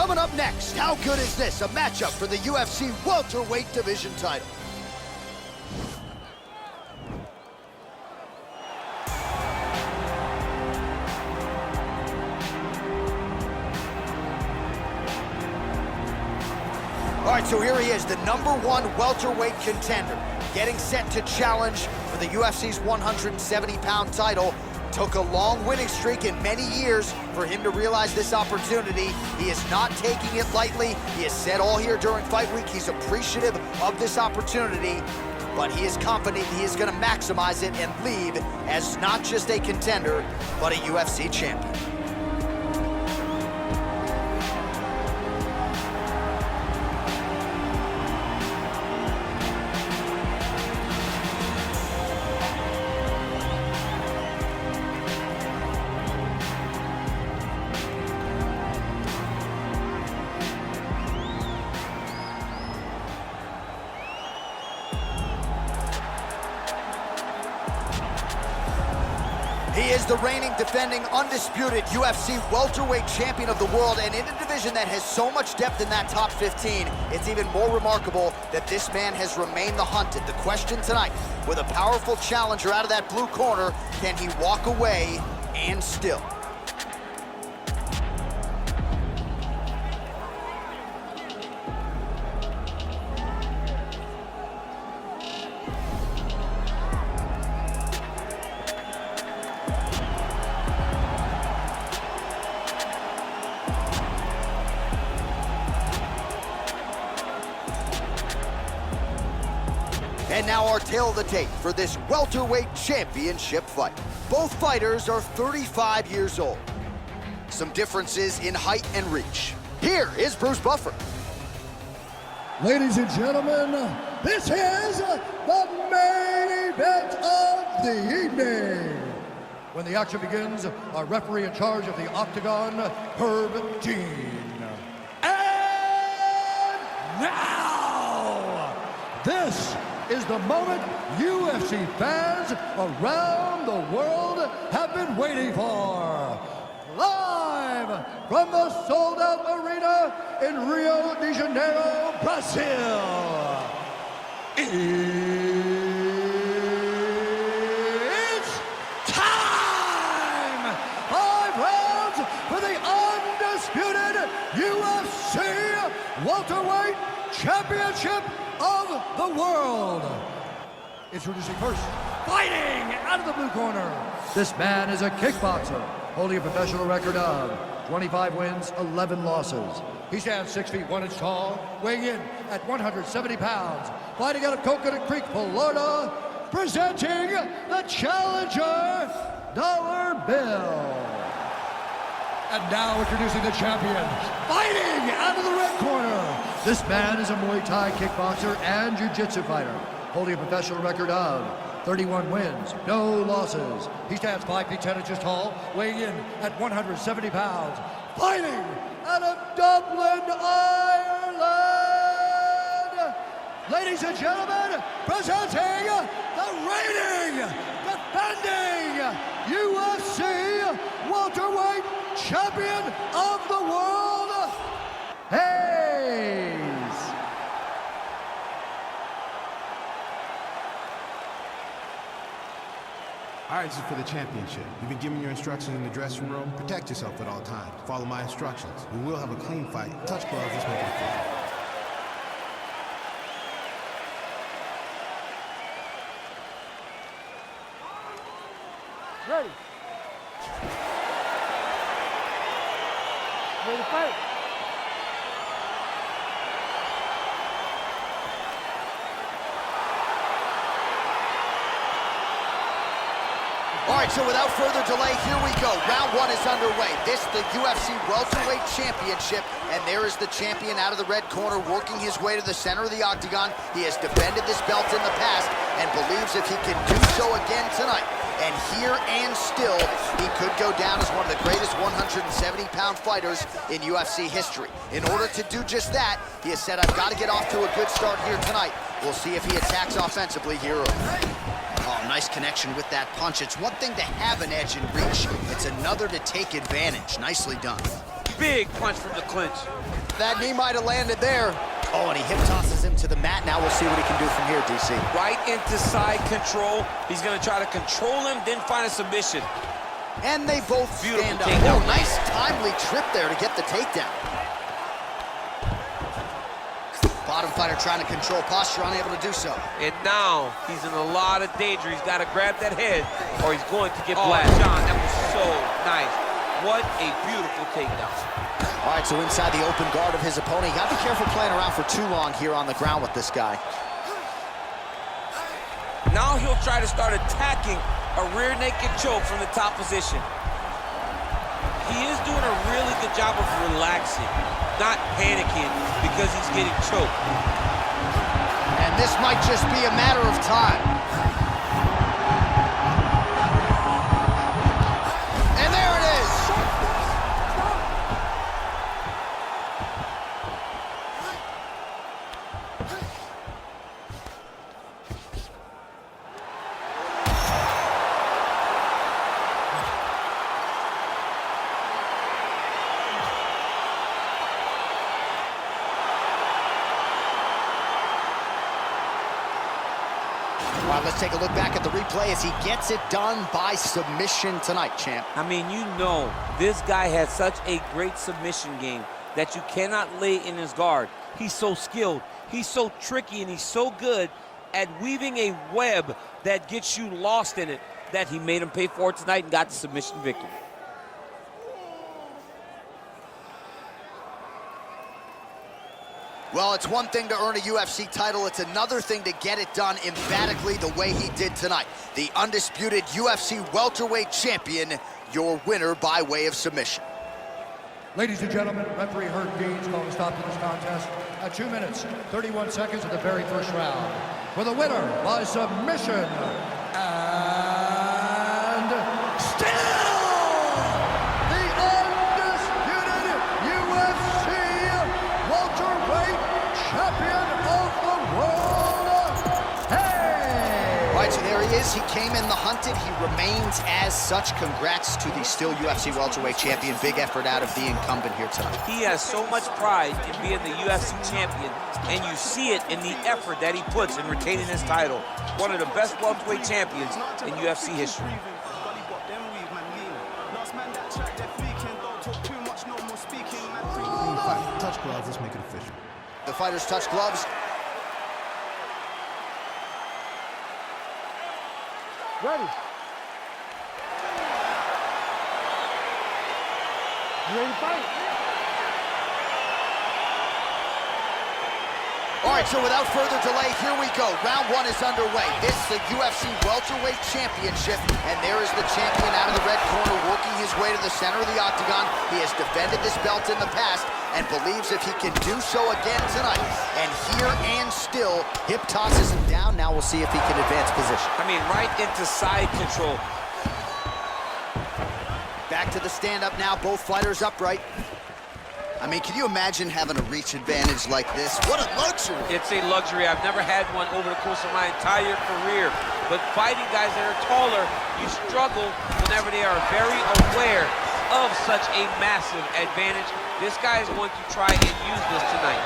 Coming up next, how good is this? A matchup for the UFC welterweight division title. All right, so here he is, the #1 welterweight contender, getting set to challenge for the UFC's 170-pound title. Took a long winning streak in many years for him to realize this opportunity. He is not taking it lightly. He has said all here during fight week he's appreciative of this opportunity, but he is confident he is going to maximize it and leave as not just a contender, but a UFC champion. He is the reigning, defending, undisputed UFC welterweight champion of the world, and in a division that has so much depth in that top 15, it's even more remarkable that this man has remained the hunted. The question tonight, with a powerful challenger out of that blue corner, can he walk away and still? And now our tale of the tape for this welterweight championship fight. Both fighters are 35 years old. Some differences in height and reach. Here is Bruce Buffer. Ladies and gentlemen, this is the main event of the evening. When the action begins, our referee in charge of the Octagon, Herb Dean. And now, this is the moment UFC fans around the world have been waiting for. Live from the sold-out arena in Rio de Janeiro, Brazil. It's time! 5 rounds for the undisputed UFC welterweight championship of the world. Introducing first, fighting out of the blue corner. This man is a kickboxer, holding a professional record of 25 wins, 11 losses. He stands 6 feet 1 inch tall, weighing in at 170 pounds. Fighting out of Coconut Creek, Florida, presenting the challenger, Dollar Bill. And now introducing the champion, fighting out of the red corner. This man is a Muay Thai kickboxer and jiu-jitsu fighter, holding a professional record of 31 wins, no losses. He stands 5 feet 10 inches tall, weighing in at 170 pounds. Fighting out of Dublin, Ireland. Ladies and gentlemen, presenting the reigning, defending UFC welterweight champion of the world, Hayes. All right, this is for the championship. You've been given your instructions in the dressing room. Protect yourself at all times. Follow my instructions. We will have a clean fight. Touch gloves, let's make it official. Ready. Ready to fight. All right, so without further delay, here we go. Round 1 is underway. This, the UFC Welterweight Championship, and there is the champion out of the red corner working his way to the center of the octagon. He has defended this belt in the past and believes if he can do so again tonight, and here and still, he could go down as one of the greatest 170-pound fighters in UFC history. In order to do just that, he has said, I've got to get off to a good start here tonight. We'll see if he attacks offensively here early. Oh, nice connection with that punch. It's one thing to have an edge and reach. It's another to take advantage. Nicely done. big punch from the clinch. That knee might have landed there. Oh, and he hip tosses him to the mat. Now we'll see what he can do from here, DC. Right into side control. He's gonna try to control him, then find a submission. And they both stand up. Takedown. Oh, nice timely trip there to get the takedown. Bottom fighter trying to control posture, unable to do so. And now he's in a lot of danger. He's got to grab that head or he's going to get blasted. John, that was so nice. What a beautiful takedown. All right, so inside the open guard of his opponent. You got to be careful playing around for too long here on the ground with this guy. Now he'll try to start attacking a rear naked choke from the top position. He is doing a really good job of relaxing, not panicking because he's getting choked. And this might just be a matter of time. And there it is. All right, let's take a look back at the replay as he gets it done by submission tonight, champ. I mean, you know, this guy has such a great submission game that you cannot lay in his guard. He's so skilled, he's so tricky, and he's so good at weaving a web that gets you lost in it that he made him pay for it tonight and got the submission victory. Well, it's one thing to earn a UFC title. It's another thing to get it done emphatically the way he did tonight. The undisputed UFC welterweight champion, your winner by way of submission. Ladies and gentlemen, referee Herb Dean's calling a stop to this contest at 2 minutes, 31 seconds of the very first round. For the winner by submission, and still the undisputed UFC welterweight champion of the world, hey! All right, so there he is. He came in the hunted. He remains as such. Congrats to the still UFC welterweight champion. Big effort out of the incumbent here tonight. He has so much pride in being the UFC champion, and you see it in the effort that he puts in retaining his title. One of the best welterweight champions in UFC history. Touch gloves, let's make it official. The fighters touch gloves. Ready. You ready to fight? All right, so without further delay, here we go. Round one is underway. This is the UFC welterweight championship, and there is the champion out of the red corner working his way to the center of the octagon. He has defended this belt in the past and believes if he can do so again tonight. And here and still, hip tosses him down. Now we'll see if he can advance position. I mean, right into side control. Back to the stand-up now, both fighters upright. I mean, can you imagine having a reach advantage like this? What a luxury! It's a luxury. I've never had one over the course of my entire career. But fighting guys that are taller, you struggle whenever they are very aware of such a massive advantage. This guy is going to try and use this tonight.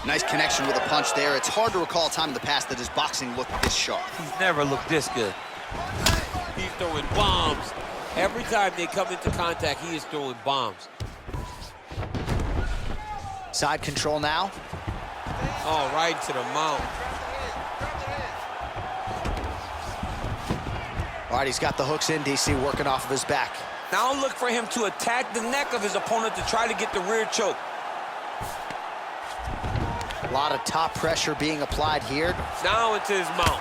Nice connection with a punch there. It's hard to recall a time in the past that his boxing looked this sharp. He's never looked this good. He's throwing bombs. Every time they come into contact, he is throwing bombs. Side control now. Oh, right to the mount. All right, he's got the hooks in, DC, working off of his back. Now look for him to attack the neck of his opponent to try to get the rear choke. A lot of top pressure being applied here. Now into his mount.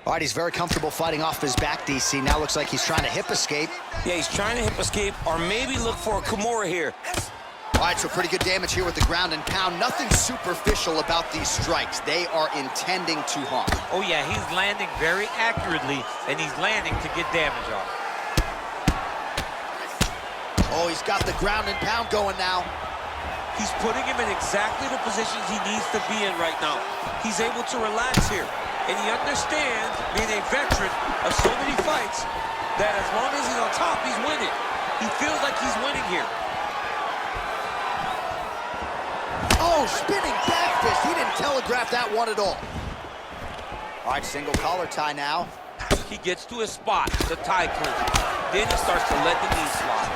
All right, he's very comfortable fighting off his back, DC. Now looks like he's trying to hip escape. Yeah, he's trying to hip escape or maybe look for a Kimura here. All right, so pretty good damage here with the ground and pound. Nothing superficial about these strikes. They are intending to harm. Oh, yeah, he's landing very accurately, and he's landing to get damage off. Oh, he's got the ground and pound going now. He's putting him in exactly the positions he needs to be in right now. He's able to relax here. And he understands, being a veteran of so many fights, that as long as he's on top, he's winning. He feels like he's winning here. Oh, spinning back fist. He didn't telegraph that one at all. All right, single collar tie now. He gets to his spot, the tie clinch. Then he starts to let the knee slide.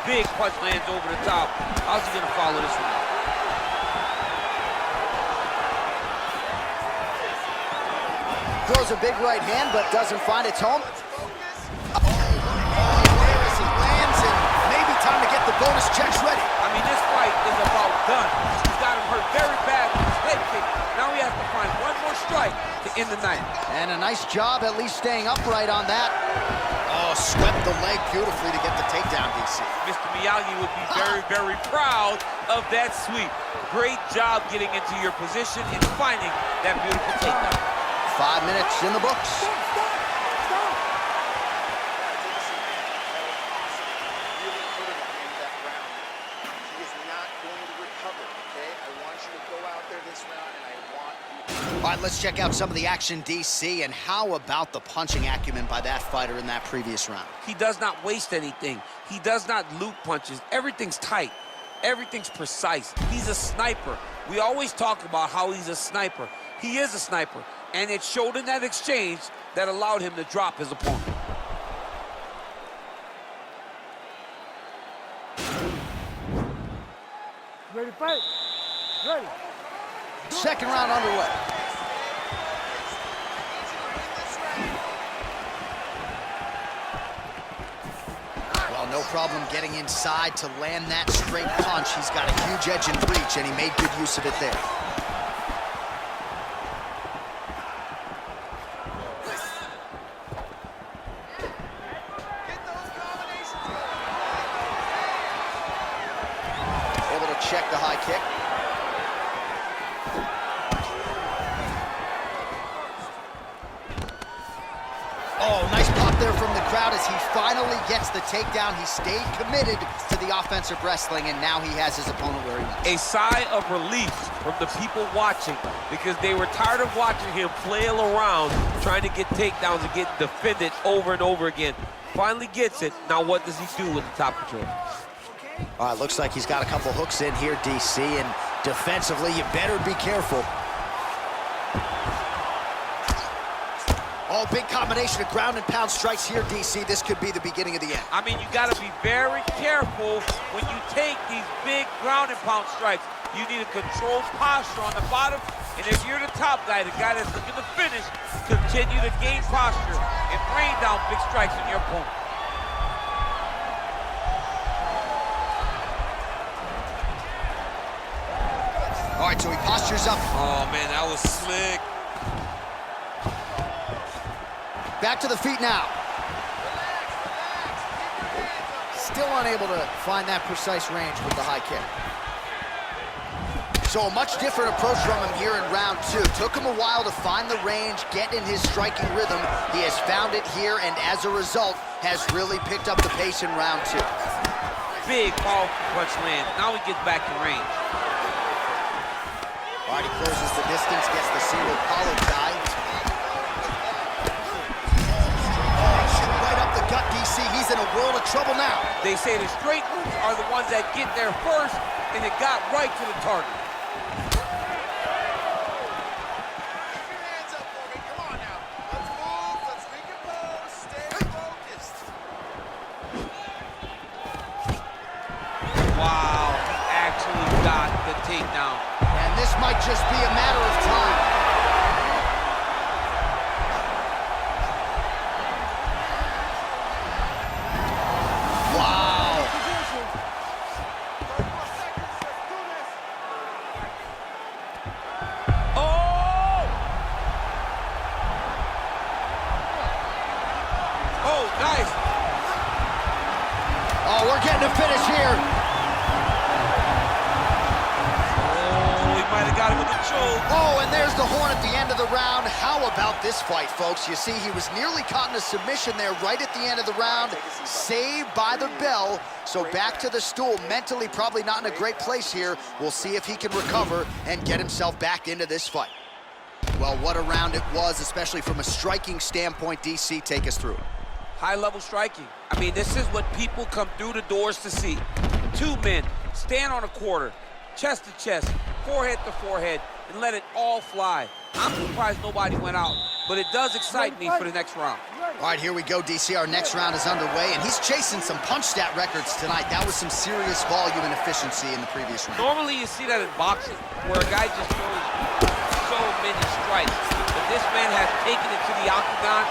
Big punch lands over the top. How's he gonna follow this one up? Throws a big right hand, but doesn't find its home. Oh, where as he lands, and maybe time to get the bonus checks ready. I mean, this fight is about done. He's got him hurt very bad with his head kick. Now he has to find one more strike to end the night. And a nice job at least staying upright on that. Oh, swept the leg beautifully to get the takedown, DC. Mr. Miyagi would be very, very proud of that sweep. Great job getting into your position and finding that beautiful takedown. 5 minutes in the books. All right, let's check out some of the action, DC, and how about the punching acumen by that fighter in that previous round? He does not waste anything. He does not loop punches. Everything's tight. Everything's precise. He's a sniper. We always talk about how he's a sniper. He is a sniper, and it showed in that exchange that allowed him to drop his opponent. Ready to fight? Ready. Second round underway. Well, no problem getting inside to land that straight punch. He's got a huge edge in reach, and he made good use of it there. Able to check the high kick. Oh, nice pop there from the crowd as he finally gets the takedown. He stayed committed to the offensive wrestling, and now he has his opponent where he wants. A sigh of relief from the people watching, because they were tired of watching him flail around trying to get takedowns and get defended over and over again. Finally gets it. Now what does he do with the top control? All right, looks like he's got a couple hooks in here, DC, and defensively, you better be careful. Oh, big combination of ground and pound strikes here, DC. This could be the beginning of the end. I mean, you got to be very careful when you take these big ground and pound strikes. You need a controlled posture on the bottom, and if you're the top guy, the guy that's looking to finish, continue to gain posture and rain down big strikes on your opponent. All right, so he postures up. Oh, man, that was slick. Back to the feet now. Still unable to find that precise range with the high kick. So a much different approach from him here in round 2. Took him a while to find the range, get in his striking rhythm. He has found it here, and as a result, has really picked up the pace in round 2. Big powerful punch land. Now he gets back in range. All right, he closes the distance, gets the single collar tie. Gut, DC, he's in a world of trouble now. They say the straight moves are the ones that get there first, and it got right to the target. Keep your hands up for me. Come on now. Let's move. Let's recompose. Stay focused. Wow, he actually got the takedown. And this might just be a matter of time. Nice. Oh, we're getting a finish here. Oh, he might have got got him with a choke. Oh, and there's the horn at the end of the round. How about this fight, folks? You see, he was nearly caught in a submission there right at the end of the round. Saved by the bell. So back to the stool. Mentally probably not in a great place here. We'll see if he can recover and get himself back into this fight. Well, what a round it was, especially from a striking standpoint. DC, take us through it. High-level striking. I mean, this is what people come through the doors to see. Two men stand on a quarter, chest to chest, forehead to forehead, and let it all fly. I'm surprised nobody went out, but it does excite me for the next round. All right, here we go, DC. Our next round is underway, and he's chasing some punch stat records tonight. That was some serious volume and efficiency in the previous round. Normally, you see that in boxing, where a guy just throws so many strikes. But this man has taken it to the octagon,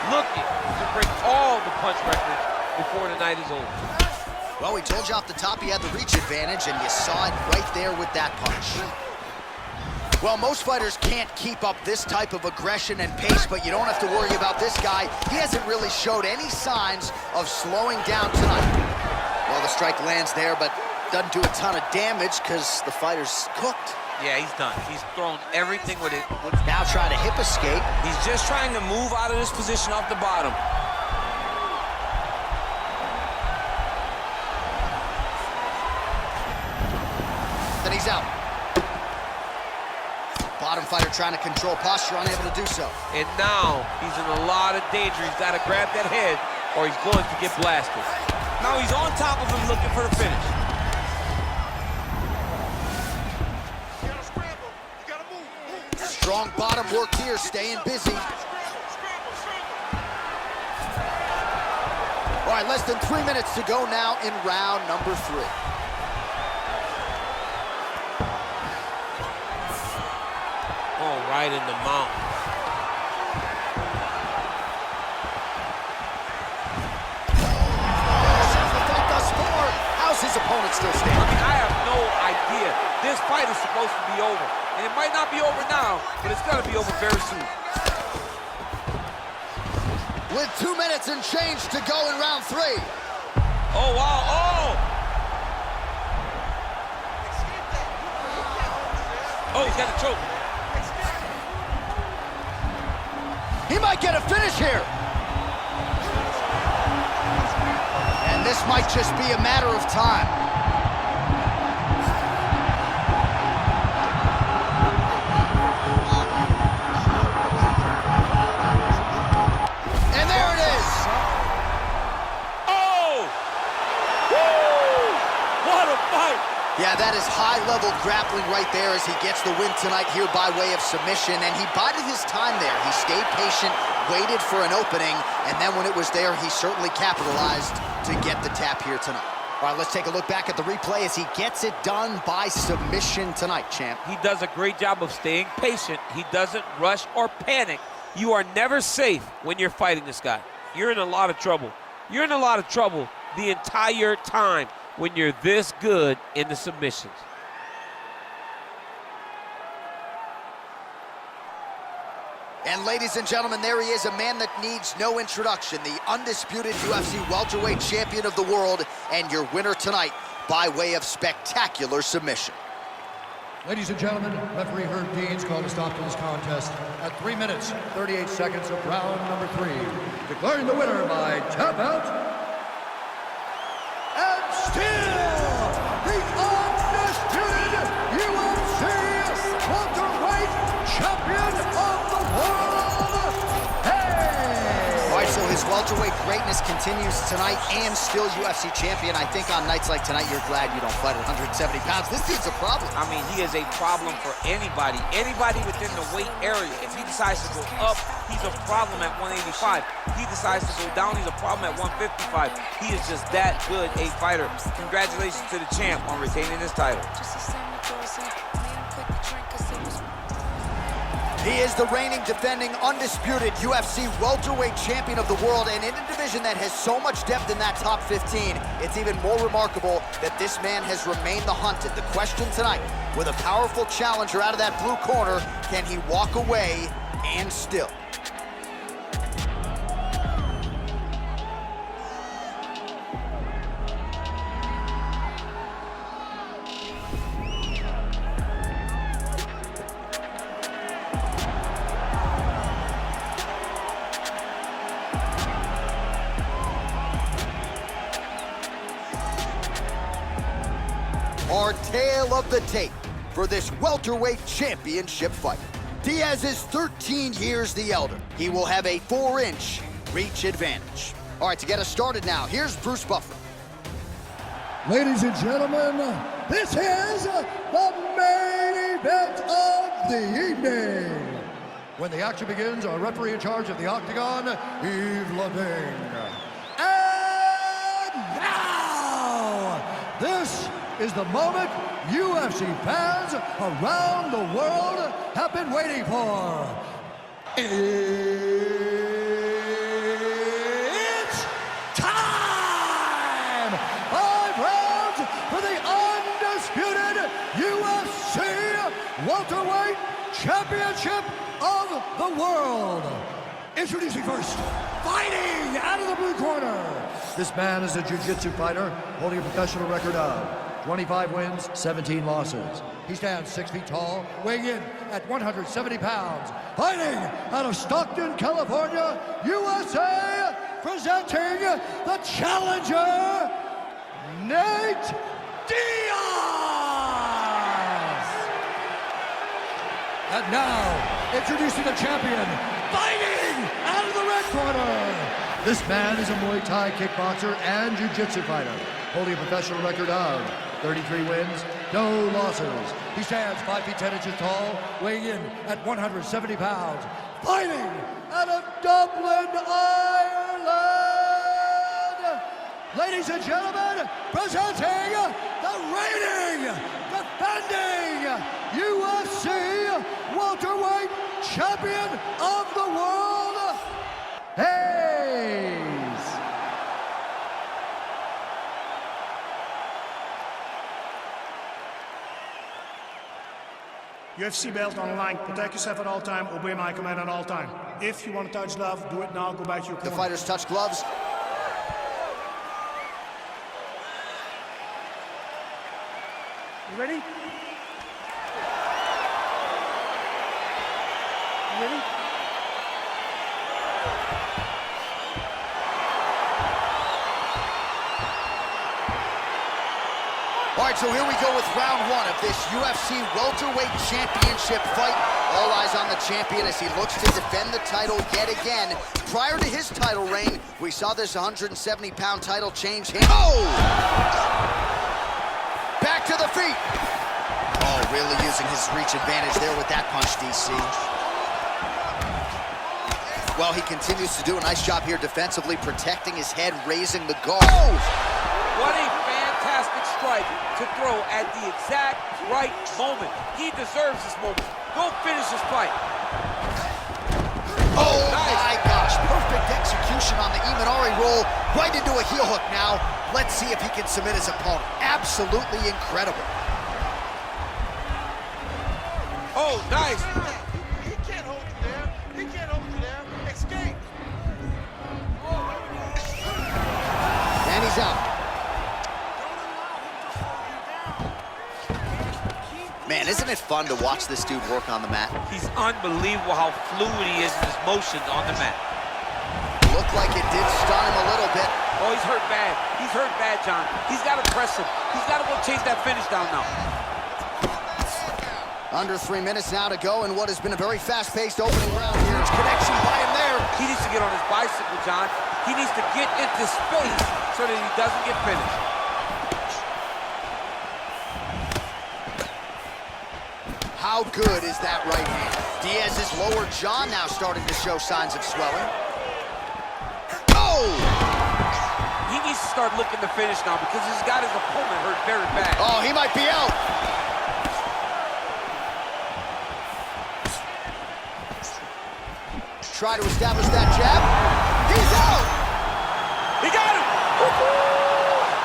looking to break all the punch records before the night is over. Well, we told you off the top he had the reach advantage, and you saw it right there with that punch. Well, most fighters can't keep up this type of aggression and pace, but you don't have to worry about this guy. He hasn't really showed any signs of slowing down tonight. Well, the strike lands there, but doesn't do a ton of damage because the fighter's cooked. Yeah, he's done. He's thrown everything with it. Now trying to hip escape. He's just trying to move out of this position off the bottom. Then he's out. Bottom fighter trying to control posture, unable to do so. And now he's in a lot of danger. He's got to grab that head or he's going to get blasted. Now he's on top of him looking for the finish. You gotta scramble. You gotta move. Strong bottom work here, staying busy. All right, less than 3 minutes to go now in round number 3. Oh, right in the mouth. How's his opponent still I standing? mean, I have no idea. This fight is supposed to be over. And it might not be over now, but it's going to be over very soon. With 2 minutes and change to go in round 3. Oh, wow. Oh! Oh, he's got a choke. He might get a finish here. And this might just be a matter of time. And there it is. Oh! Woo! What a fight! Yeah, that is high-level grappling right there as he gets the win tonight here by way of submission, and he bided his time there. He stayed patient, waited for an opening, and then when it was there, he certainly capitalized to get the tap here tonight. All right, let's take a look back at the replay as he gets it done by submission tonight, champ. He does a great job of staying patient. He doesn't rush or panic. You are never safe when you're fighting this guy. You're in a lot of trouble. You're in a lot of trouble the entire time when you're this good in the submissions. And ladies and gentlemen, there he is, a man that needs no introduction, the undisputed UFC welterweight champion of the world, and your winner tonight by way of spectacular submission. Ladies and gentlemen, referee Herb Dean's called a stop to this contest at 3 minutes, 38 seconds of round number 3. Declaring the winner by tap out, and still the undisputed UFC welterweight champion of the world, hey! All right, so his welterweight greatness continues tonight and still UFC champion. I think on nights like tonight, you're glad you don't fight at 170 pounds. This dude's a problem. I mean, he is a problem for anybody. Anybody within the weight area. If he decides to go up, he's a problem at 185. He decides to go down, he's a problem at 155. He is just that good a fighter. Congratulations to the champ on retaining his title. He is the reigning, defending, undisputed UFC welterweight champion of the world, and in a division that has so much depth in that top 15, it's even more remarkable that this man has remained the hunted. The question tonight, with a powerful challenger out of that blue corner, can he walk away and still? tale of the tape for this welterweight championship fight. Diaz is 13 years the elder. He will have a 4-inch reach advantage. All right, to get us started now, here's Bruce Buffer. Ladies and gentlemen, this is the main event of the evening. When the action begins, our referee in charge of the Octagon, Yves Lavigne. And now, this is the moment UFC fans around the world have been waiting for. It's time! 5 rounds for the undisputed UFC Welterweight Championship of the World. Introducing first, fighting out of the blue corner. This man is a jiu-jitsu fighter holding a professional record of 25 wins, 17 losses. He stands 6 feet tall, weighing in at 170 pounds. Fighting out of Stockton, California, USA, presenting the challenger, Nate Diaz. And now, introducing the champion, fighting out of the red corner. This man is a Muay Thai kickboxer and jiu-jitsu fighter, holding a professional record of 33 wins, no losses. He stands 5 feet 10 inches tall, weighing in at 170 pounds. Fighting out of Dublin, Ireland. Ladies and gentlemen, presenting the reigning, defending UFC welterweight champion of the world, Hayes. UFC belt on the line. Protect yourself at all time. Obey my command at all time. If you want to touch glove, do it now. Go back to your corner. The fighters touch gloves. You ready? You ready? All right, so here we go with round 1 of this UFC welterweight championship fight. All eyes on the champion as he looks to defend the title yet again. Prior to his title reign, we saw this 170-pound title change hands. Oh! Back to the feet. Oh, really using his reach advantage there with that punch, DC. Well, he continues to do a nice job here defensively, protecting his head, raising the guard. Oh! What a fantastic strike to throw at the exact right moment. He deserves this moment. Go finish this fight. Oh, nice. My gosh, perfect execution on the Imanari roll, right into a heel hook now. Let's see if he can submit his opponent. Absolutely incredible. Oh, nice. He can't hold you there. He can't hold you there. Escape. And he's out. Man, isn't it fun to watch this dude work on the mat? He's unbelievable how fluid he is in his motions on the mat. Looked like it did stun him a little bit. Oh, he's hurt bad. He's hurt bad, John. He's got to press him. He's got to go chase that finish down now. Under 3 minutes now to go in what has been a very fast-paced opening round here. It's connection by him there. He needs to get on his bicycle, John. He needs to get into space so that he doesn't get finished. How good is that right hand? Diaz's lower jaw now starting to show signs of swelling. Oh! He needs to start looking to finish now because he's got his opponent hurt very bad. Oh, he might be out. Try to establish that jab. He's out! He got him!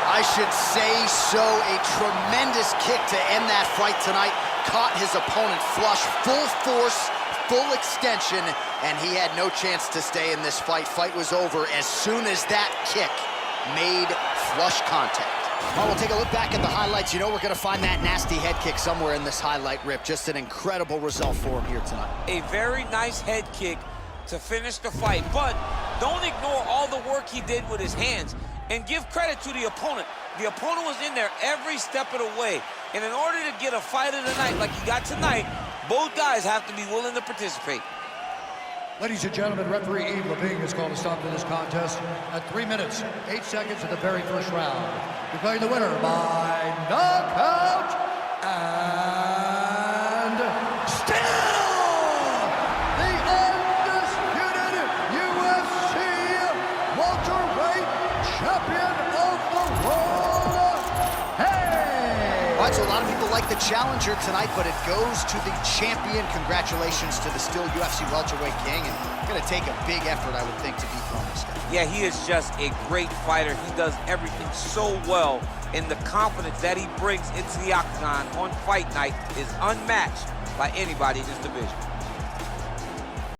I should say so. A tremendous kick to end that fight tonight. Caught his opponent flush, full force, full extension, and he had no chance to stay in this fight. Fight was over as soon as that kick made flush contact. Well, we'll take a look back at the highlights. You know we're going to find that nasty head kick somewhere in this highlight rip. Just an incredible result for him here tonight. A very nice head kick to finish the fight, but don't ignore all the work he did with his hands. And give credit to the opponent. The opponent was in there every step of the way. And in order to get a fight of the night like he got tonight, both guys have to be willing to participate. Ladies and gentlemen, referee Yves Levine has called a stop to this contest at 3 minutes, 8 seconds of the very first round. Declaring the winner by knockout and still the undisputed UFC welterweight champion of the world. Hey! All right, so a lot of people like the challenger tonight, but it goes to the champion. Congratulations to the still UFC welterweight king, and going to take a big effort, I would think, to dethrone this guy. Yeah, he is just a great fighter. He does everything so well, and the confidence that he brings into the octagon on fight night is unmatched by anybody in this division.